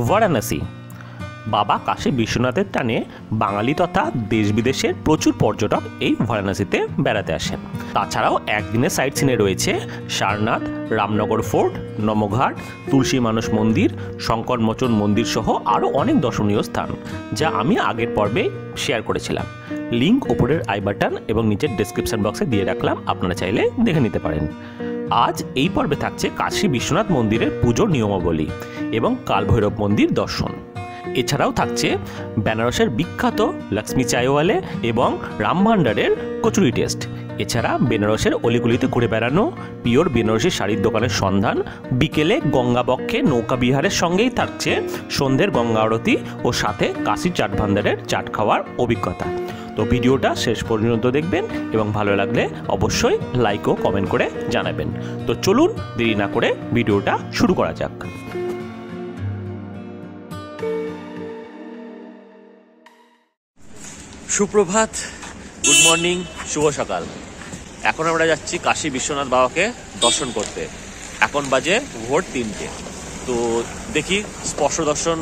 বারাণসী। বাবা কাশী বিশ্বনাথের টানে বাঙালি তথা দেশ বিদেশের প্রচুর পর্যটক এই বারাণসীতে বেড়াতে আসেন। তাছাড়াও একদিনের সাইট সিনে রয়েছে সারনাথ, রামনগর ফোর্ট, নমঘাট, তুলসী মানস মন্দির, শঙ্করমোচন মন্দির সহ আরও অনেক দর্শনীয় স্থান, যা আমি আগের পর্বে শেয়ার করেছিলাম। লিঙ্ক ওপরের আই বাটন এবং নিচের ডেসক্রিপশন বক্সে দিয়ে রাখলাম, আপনারা চাইলে দেখে নিতে পারেন। আজ এই পর্বে থাকছে কাশী বিশ্বনাথ মন্দিরের পুজোর নিয়মাবলী এবং কালভৈরব মন্দির দর্শন। এছাড়াও থাকছে বেনারসের বিখ্যাত লক্ষ্মী চায়ওয়ালে এবং রামভান্ডারের কচুরি টেস্ট। এছাড়া বেনারসের অলিগুলিতে ঘুরে বেড়ানো, পিওর বেনারসি শাড়ির দোকানের সন্ধান, বিকেলে গঙ্গাবক্ষে নৌকা বিহারের সঙ্গেই থাকছে সন্ধ্যের গঙ্গা আরতি ও সাথে কাশী চাট ভান্ডারের চাট খাওয়ার অভিজ্ঞতা। তো ভিডিওটা শেষ পর্যন্ত দেখবেন এবং ভালো লাগলে অবশ্যই লাইক ও কমেন্ট করে জানাবেন। তো চলুন দেরি না করে ভিডিওটা শুরু করা যাক। সুপ্রভাত, গুড মর্নিং, শুভ সকাল। এখন আমরা যাচ্ছি কাশী বিশ্বনাথ বাবাকে দর্শন করতে। এখন বাজে ভোর 3টে। তো দেখি স্পর্শ দর্শন,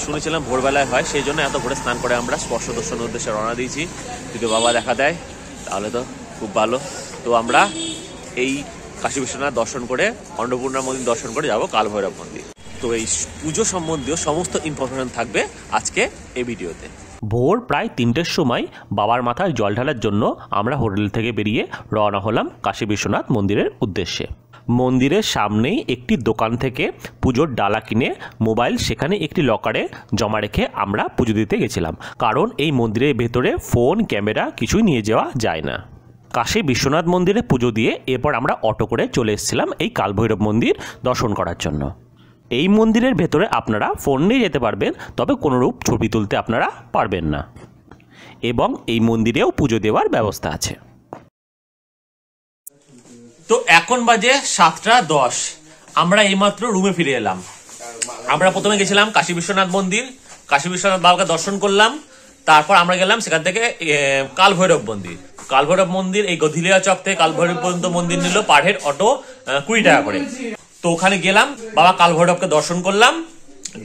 শুনেছিলাম ভোরবেলায় হয়, সেই জন্য এত ভোরে স্নান করে আমরা স্পর্শ দর্শনের উদ্দেশ্যে রওনা দিয়েছি। যদি বাবা দেখা দেয় তাহলে তো খুব ভালো। তো আমরা এই কাশী বিশ্বনাথ দর্শন করে, অন্নপূর্ণা মন্দির দর্শন করে যাব কালভৈরব মন্দির। তো এই পুজো সম্বন্ধীয় সমস্ত ইনফরমেশন থাকবে আজকে এই ভিডিওতে। ভোর প্রায় 3টের সময় বাবার মাথায় জল ঢালার জন্য আমরা হোটেল থেকে বেরিয়ে রওনা হলাম কাশী বিশ্বনাথ মন্দিরের উদ্দেশ্যে। মন্দিরের সামনেই একটি দোকান থেকে পুজোর ডালা কিনে মোবাইল সেখানে একটি লকারে জমা রেখে আমরা পুজো দিতে গেছিলাম, কারণ এই মন্দিরের ভেতরে ফোন, ক্যামেরা কিছুই নিয়ে যাওয়া যায় না। কাশী বিশ্বনাথ মন্দিরে পুজো দিয়ে এরপর আমরা অটো করে চলে এসেছিলাম এই কালভৈরব মন্দির দর্শন করার জন্য। এই মন্দিরের ভেতরে আপনারা ফোন নিয়ে যেতে পারবেন, তবে কোনোরূপ ছবি তুলতে আপনারা পারবেন না, এবং এই মন্দিরেও পুজো দেওয়ার ব্যবস্থা আছে। তো এখন বাজে 7টা 10। আমরা এইমাত্র রুমে ফিরে এলাম। আমরা প্রথমে গেছিলাম কাশী বিশ্বনাথ মন্দির, কাশী বিশ্বনাথ বাবাকে দর্শন করলাম। তারপর আমরা গেলাম সেখান থেকে কালভৈরব মন্দির। কালভৈরব মন্দির এই গধিলিয়া চক থেকে কালভৈরব পর্যন্ত মন্দির নিল পার হেড অটো 20 টাকা করে। তো ওখানে গেলাম, বাবা কালভৈরবকে দর্শন করলাম,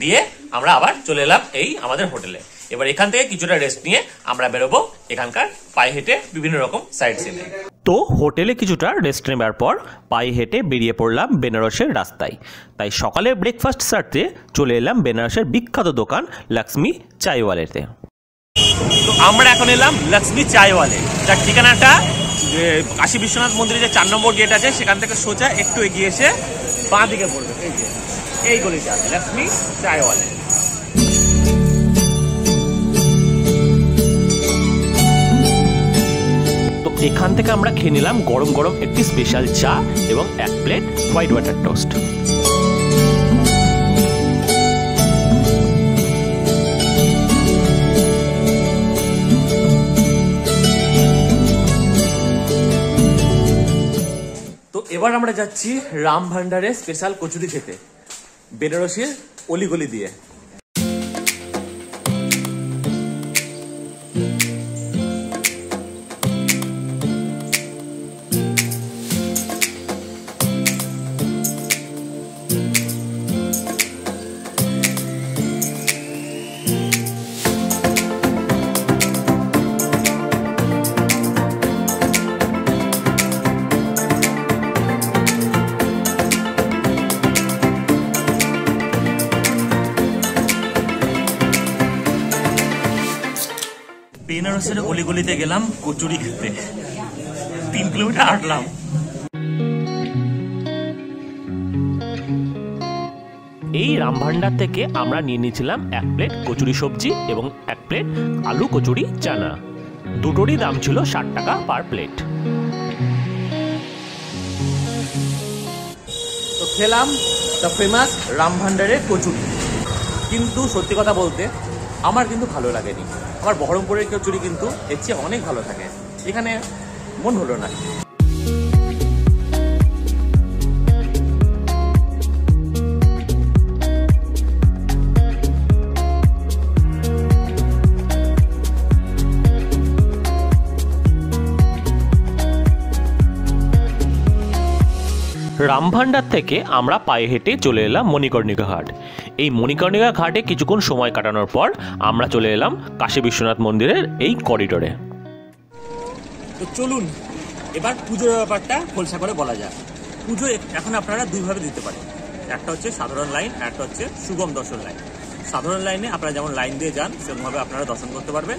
দিয়ে আমরা আবার চলে এলাম এই আমাদের হোটেলে। এবার এখান থেকে কিছুটা রেস্ট নিয়ে আমরা বেরোবো এখানকার পায়ে হেঁটে বিভিন্ন রকম সাইট সিনে। তো হোটেলে কিছুটা রেস্ট নেবার পর পায়ে হেঁটে বেরিয়ে পড়লাম বেনারসের রাস্তায়। তাই সকালে ব্রেকফাস্ট সারতে চলে এলাম বেনারসের বিখ্যাত দোকান লক্ষ্মী চায়ওয়ালেতে। তো আমরা এখন এলাম লক্ষ্মী চায়ওয়ালে, যার ঠিকানাটা কাশী বিশ্বনাথ মন্দিরে যে 4 নম্বর গেট আছে সেখান থেকে সোজা একটু এগিয়ে এসে বাঁ দিকে পড়বে, এই গলিটা আছে লক্ষ্মী চায়ওয়ালে। তো এখান থেকে আমরা খেয়ে নিলাম গরম গরম একটি স্পেশাল চা এবং 1 প্লেট হোয়াইট ওয়াটার টোস্ট। এবার আমরা যাচ্ছি রাম ভান্ডারের স্পেশাল কচুরি খেতে, বেনারসির অলিগলি দিয়ে। বেনারসের অলিগলিতে গেলাম কচুরি খেতে, 3 কিলোমিটার হাঁটলাম। এই রামভান্ডার থেকে আমরা নিয়ে নিয়েছিলাম 1 প্লেট কচুরি সবজি এবং 1 প্লেট আলু কচুরি চানা। দুটোরই দাম ছিল 60 টাকা পার প্লেট। তো খেলাম দ্য ফেমাস রামভান্ডারের কচুরি, কিন্তু সত্যি কথা বলতে আমার কিন্তু ভালো লাগেনি। আমার বহরমপুরের কচুরি কিন্তু এর চেয়ে অনেক ভালো থাকে, এখানে মন হলো না। রামভান্ডার থেকে আমরা পায়ে হেঁটে চলে এলাম মণিকর্ণিকা ঘাট। এই মণিকর্ণিকা ঘাটে কিছুক্ষণ সময় কাটানোর পর আমরা চলে এলাম কাশী বিশ্বনাথ মন্দিরের এই করিডোরে। তো চলুন এবার পুজোর ব্যাপারটা খোলসা করে বলা যায়। পুজো এখন আপনারা দুইভাবে দিতে পারেন, একটা হচ্ছে সাধারণ লাইন, একটা হচ্ছে সুগম দর্শন লাইন। সাধারণ লাইনে আপনারা যেমন লাইন দিয়ে যান সেরকমভাবে আপনারা দর্শন করতে পারবেন,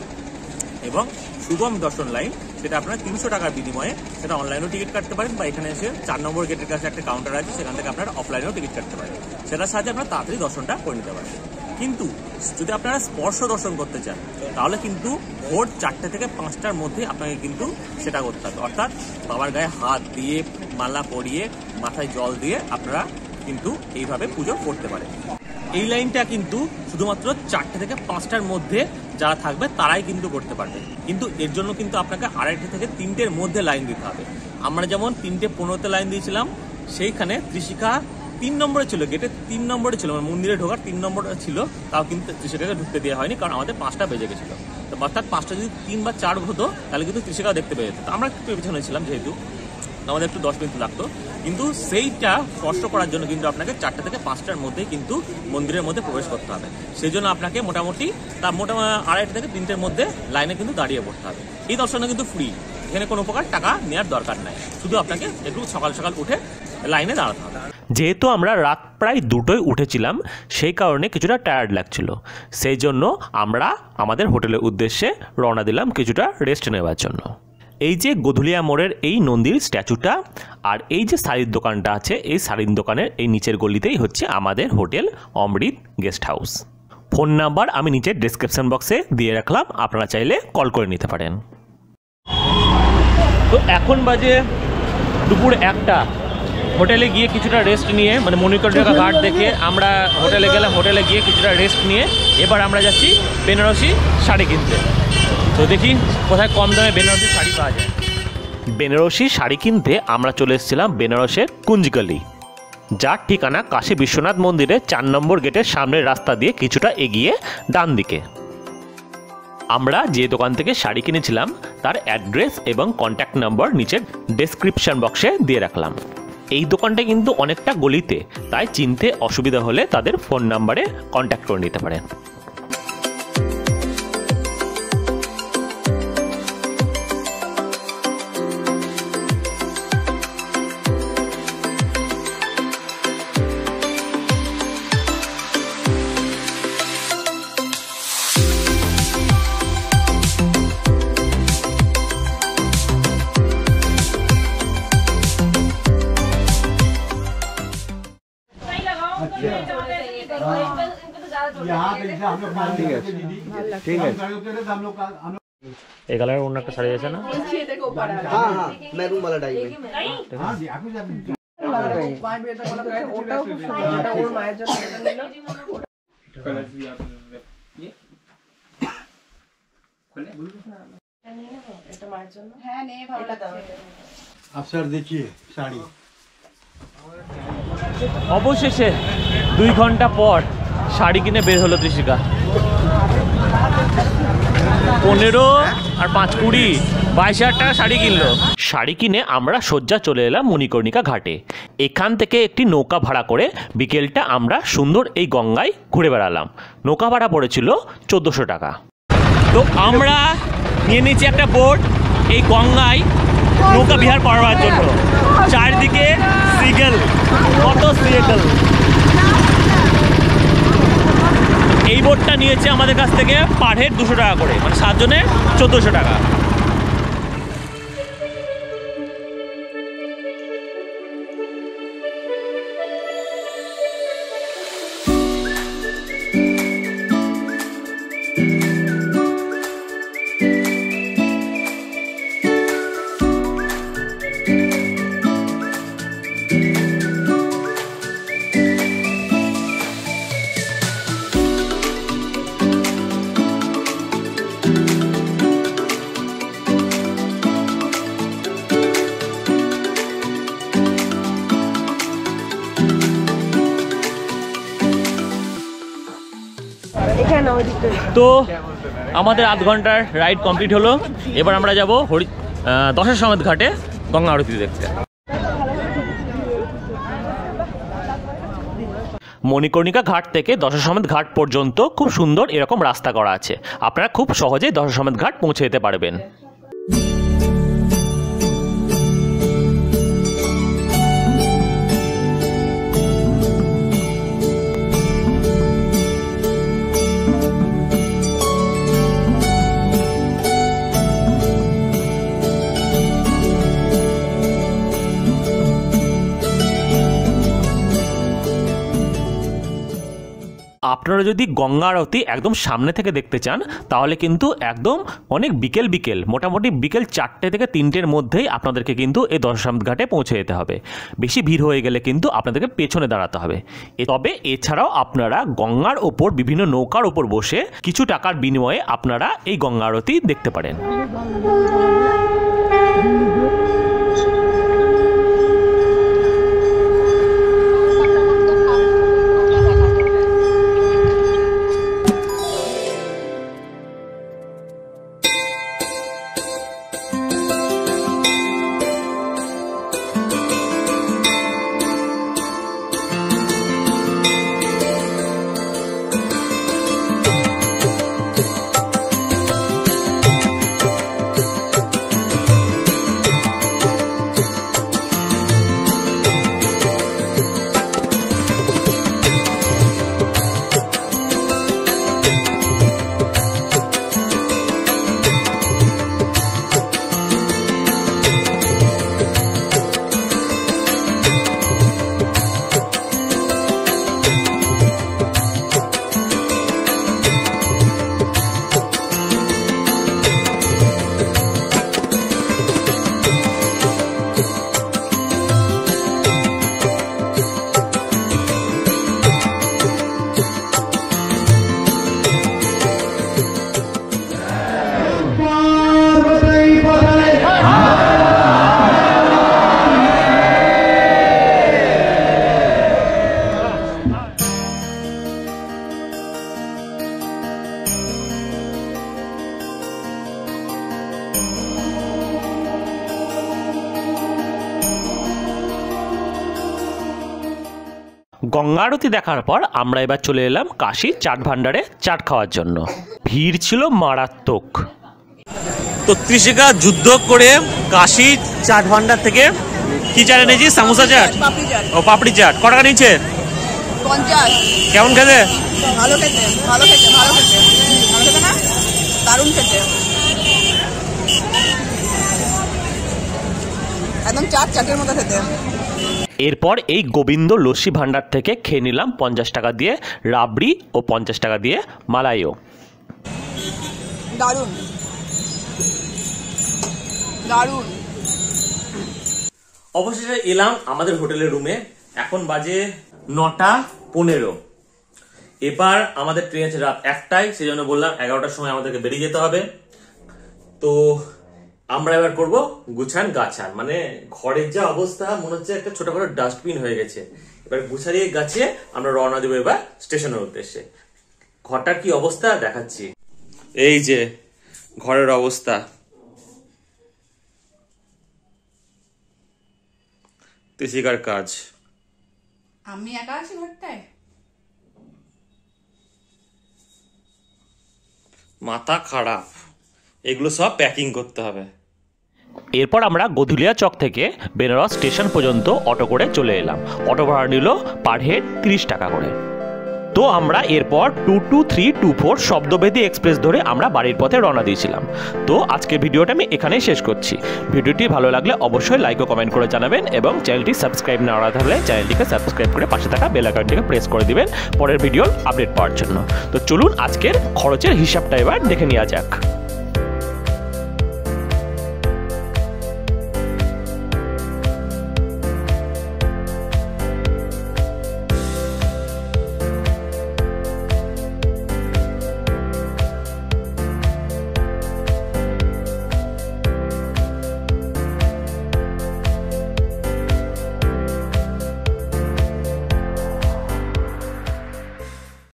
এবং সুগম দর্শন লাইন সেটা আপনারা 300 টাকার বিনিময়ে সেটা অনলাইনেও টিকিট কাটতে পারেন, বা এখানে এসে 4 নম্বর গেটের কাছে একটা কাউন্টার আছে, সেখান থেকে আপনারা অফলাইনেও টিকিট কাটতে পারেন। সেটার সাহায্যে আপনারা তাড়াতাড়ি দর্শনটা করে নিতে পারেন। কিন্তু যদি আপনারা স্পর্শ দর্শন করতে চান তাহলে কিন্তু ভোর 4টে থেকে 5টার মধ্যে আপনাকে কিন্তু সেটা করতে হবে, অর্থাৎ বাবার গায়ে হাত দিয়ে মালা পরিয়ে মাথায় জল দিয়ে আপনারা কিন্তু এইভাবে পুজো করতে পারেন। এই লাইনটা কিন্তু শুধুমাত্র 4টে থেকে 5টার মধ্যে যারা থাকবে তারাই কিন্তু করতে পারবে, কিন্তু এর জন্য কিন্তু আপনাকে 2:30 থেকে 3টের মধ্যে লাইন দিতে হবে। আমরা যেমন 3:15 লাইন দিয়েছিলাম, সেইখানে ত্রিশিকা 3 নম্বরে ছিল, গেটে 3 নম্বরে ছিল, মানে মন্দিরে ঢোকার 3 নম্বরে ছিল, তাও কিন্তু ত্রিশিকাকে ঢুকতে দেওয়া হয়নি, কারণ আমাদের 5টা বেজে গেছিল। তো অর্থাৎ 5টা যদি 3 বা 4 হতো তাহলে কিন্তু ত্রিশিকাও দেখতে পেয়ে যেত। আমরা একটু পেছনে ছিলাম, যেহেতু আমাদের একটু 10 মিনিট লাগতো, কিন্তু সেইটা স্পষ্ট করার জন্য কিন্তু আপনাকে 4টে থেকে 5টার মধ্যেই কিন্তু মন্দিরের মধ্যে প্রবেশ করতে হবে। সেই জন্য আপনাকে মোটামুটি 2:30 থেকে 3টের মধ্যে লাইনে কিন্তু দাঁড়িয়ে পড়তে হবে। এই দর্শনটা কিন্তু ফ্রি, এখানে কোনো প্রকার টাকা নেওয়ার দরকার নাই, শুধু আপনাকে একটু সকাল সকাল উঠে লাইনে দাঁড়াতে হবে। যেহেতু আমরা রাত প্রায় 2টোয় উঠেছিলাম, সেই কারণে কিছুটা টায়ার্ড লাগছিল, সেই জন্য আমরা আমাদের হোটেলের উদ্দেশ্যে রওনা দিলাম কিছুটা রেস্ট নেওয়ার জন্য। এই যে গোধুলিয়া মোড়ের এই নন্দীর স্ট্যাচুটা আর এই যে শাড়ির দোকানটা আছে, এই শাড়ির দোকানের এই নিচের গলিতেই হচ্ছে আমাদের হোটেল অমৃত গেস্ট হাউস। ফোন নাম্বার আমি নিচের ডেসক্রিপশন বক্সে দিয়ে রাখলাম, আপনারা চাইলে কল করে নিতে পারেন। তো এখন বাজে দুপুর 1টা। হোটেলে গিয়ে কিছুটা রেস্ট নিয়ে, মানে মণিকর্ণিকা ঘাট দেখে আমরা হোটেলে গেলাম, হোটেলে গিয়ে কিছুটা রেস্ট নিয়ে এবার আমরা যাচ্ছি বেনারসি শাড়ি কিনতে। তো দেখি কোথায় কম দামে বেনারসি শাড়ি পাওয়া যায়। বেনারসি শাড়ি কিনতে আমরা চলে এসেছিলাম বেনারসের কুঞ্জগলি, যার ঠিকানা কাশী বিশ্বনাথ মন্দিরের 4 নম্বর গেটের সামনের রাস্তা দিয়ে কিছুটা এগিয়ে ডান দিকে। আমরা যে দোকান থেকে শাড়ি কিনেছিলাম তার অ্যাড্রেস এবং কন্ট্যাক্ট নাম্বার নিচের ডেসক্রিপশন বক্সে দিয়ে রাখলাম। এই দোকানটা কিন্তু অনেকটা গলিতে, তাই চিনতে অসুবিধা হলে তাদের ফোন নাম্বারে কন্ট্যাক্ট করে নিতে পারেন। ঠিক আছে, এই কালারের অন্য একটা শাড়ি আছে না? অবশেষে 2 ঘন্টা পর শাড়ি কিনে বের হলো ত্রিশিকা। 15 আর 5 20 22,000 টাকা শাড়ি কিনলো। শাড়ি কিনে আমরা সোজা চলে এলাম মণিকর্ণিকা ঘাটে। এখান থেকে একটি নৌকা ভাড়া করে বিকেলটা আমরা সুন্দর এই গঙ্গায় ঘুরে বেড়ালাম। নৌকা ভাড়া পড়েছিল 1400 টাকা। তো আমরা নিয়ে নিয়েছি একটা বোট এই গঙ্গায় নৌকা বিহার করবার জন্য। চারদিকে সিগেল, কত সিগেল। এই বোটটা নিয়েছে আমাদের কাছ থেকে পার হেড 200 টাকা করে, মানে 7 জনে 1400 টাকা। তো আমাদের আধ ঘন্টার রাইড কমপ্লিট হলো। এবার আমরা যাব দশাশ্বমেধ ঘাটে গঙ্গা আরতি দেখতে। মণিকর্ণিকা ঘাট থেকে দশাশ্বমেধ ঘাট পর্যন্ত খুব সুন্দর এরকম রাস্তা করা আছে, আপনারা খুব সহজেই দশাশ্বমেধ ঘাট পৌঁছে যেতে পারবেন। আপনারা যদি গঙ্গা আরতি একদম সামনে থেকে দেখতে চান তাহলে কিন্তু একদম অনেক বিকেল মোটামুটি বিকেল 4টে থেকে 3টের মধ্যেই আপনাদেরকে কিন্তু এই দশাশ্বমেধ ঘাটে পৌঁছে যেতে হবে। বেশি ভিড় হয়ে গেলে কিন্তু আপনাদেরকে পেছনে দাঁড়াতে হবে। তবে এছাড়াও আপনারা গঙ্গার ওপর বিভিন্ন নৌকার ওপর বসে কিছু টাকার বিনিময়ে আপনারা এই গঙ্গা আরতি দেখতে পারেন। গঙ্গা আরতি দেখার পর আমরা এবার চলে এলাম কাশী চাট ভান্ডারে চাট খাওয়ার জন্য। ভিড় ছিল মারাত্মক। তো ত্রিশিকা যুদ্ধ করে কাশী চাট ভান্ডার থেকে কি চাট এনেছি? সামোসা চাট ও পাপড়ি চাট। ক টাকা নিচ্ছে? 50। কেমন খেতে? ভালো খেতে না? দারুণ খেতে, একদম চাটের মতো খেতে। এরপর এই গোবিন্দ লস্যি ভান্ডার থেকে খেয়ে নিলাম 50 টাকা দিয়ে রাবড়ি ও 50 টাকা দিয়ে মালাইও। দারুণ দারুণ। অবশেষে এলাম আমাদের হোটেলের রুমে। এখন বাজে 9:15। এবার আমাদের ট্রেন আছে রাত 1টায়, সেই জন্য বললাম 11টার সময় আমাদেরকে বেরিয়ে যেতে হবে। তো আমরা এবার করব গুছান গাছান, মানে ঘরের যা অবস্থা মনে হচ্ছে একটা ছোটখাটো ডাস্টবিন হয়ে গেছে। এবার গুছারিয়ে গাছে আমরা রওনা দেবো এবার স্টেশনের উদ্দেশ্যে। ঘরটার কি অবস্থা দেখাচ্ছি। এই যে ঘরের অবস্থা, ত্রিশিকার কাজ। আমি একা আছি ঘরটায়, মাথা খারাপ। এগুলো সব প্যাকিং করতে হবে। এরপর আমরা গধুলিয়া চক থেকে বেনারস স্টেশন পর্যন্ত অটো করে চলে এলাম। অটো ভাড়া নিল পার হেড 30 টাকা করে। তো আমরা এরপর 22324 শব্দবেদী এক্সপ্রেস ধরে আমরা বাড়ির পথে রওনা দিয়েছিলাম। তো আজকের ভিডিওটা আমি এখানেই শেষ করছি। ভিডিওটি ভালো লাগলে অবশ্যই লাইক ও কমেন্ট করে জানাবেন এবং চ্যানেলটি সাবস্ক্রাইব না করা থাকলে চ্যানেলটিকে সাবস্ক্রাইব করে পাশে থাকা বেল আইকনটিকে প্রেস করে দিবেন পরের ভিডিওর আপডেট পাওয়ার জন্য। তো চলুন আজকের খরচের হিসাবটা এবার দেখে নেওয়া যাক।